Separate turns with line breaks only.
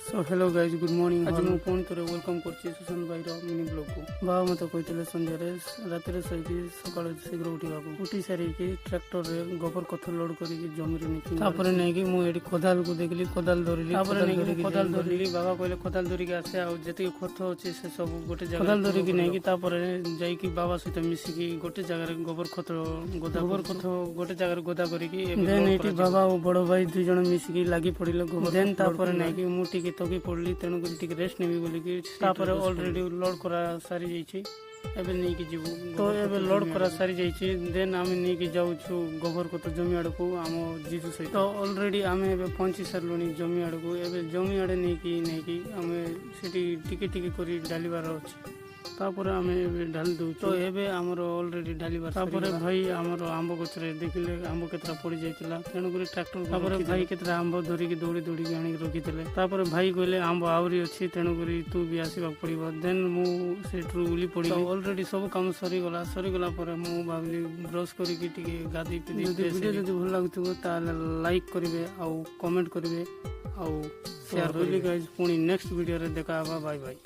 So hello guys good morning आज मु phone करे वेलकम करछि सुशांत भाई रो मिनी ब्लॉग को बाबा मते कहतिले संध्या रे रात रे सही सकाळ शीघ्र उठिबा को उठी सारी कि ट्रैक्टर रे गोबर कथ लोड करी कि जमी रे निकि तापर नै कि मु एडी कोदाल को देखली कोदाल धरली तापर नै कि कोदाल धरली बाबा कहले कोदाल धरि के आसे आ जति खथ अछि से सब गोटे जगह कोदाल धरि कि नै कि तापर जाई कि बाबा सहित मिसी कि गोटे जगह रे गोबर कथ गोटे जगह रे गोदा करी कि देन एटी बाबा और बड़ भाई दुई जण मिसी कि लागि पडिले गोबर देन तापर नै कि मु टिके तकी पड़ली तेणु कर रेस्ट नेबी बोलिकी ऑलरेडी लोड करा सारी जाइए एबे नहीं कि जीवु तो एबे लोड करा सारी जाइए देन आम नहीं कि जाऊँ गोबर को तो जमी आड़ को आम जीजु सहित तो ऑलरेडी आम एबे पहुंची सारू जमी आड़ को एबे जमी आड़े नहीं कि आम से टिके टिके करी डालिबार अच्छे तापर आम ढाली दू तो एबे आमर ऑलरेडी ढालिबार तापर भाई आमर आंब गछरे देखिले आंब केतरा पड़ी जाइतिला तेणु कर ट्रैक्टर तापर भाई केतरा आंब धरिकी दौड़ी दौड़ी आनी रखिथिले तापर भाई कहले आंब आउरी अछि तेणु कर तू भी आसीबा पड़िबो देन मु सेट्रु उली पड़ी ऑलरेडी सब काम सरी गला पर मु भाबली ब्रश करिकी टिके गादी पिदी वीडियो जदि भल लागुथबो ताले लाइक करिवे आ कमेंट करिवे आ शेयर करिले गाइस पुनी नेक्स्ट वीडियो रे देखा बाय बाय।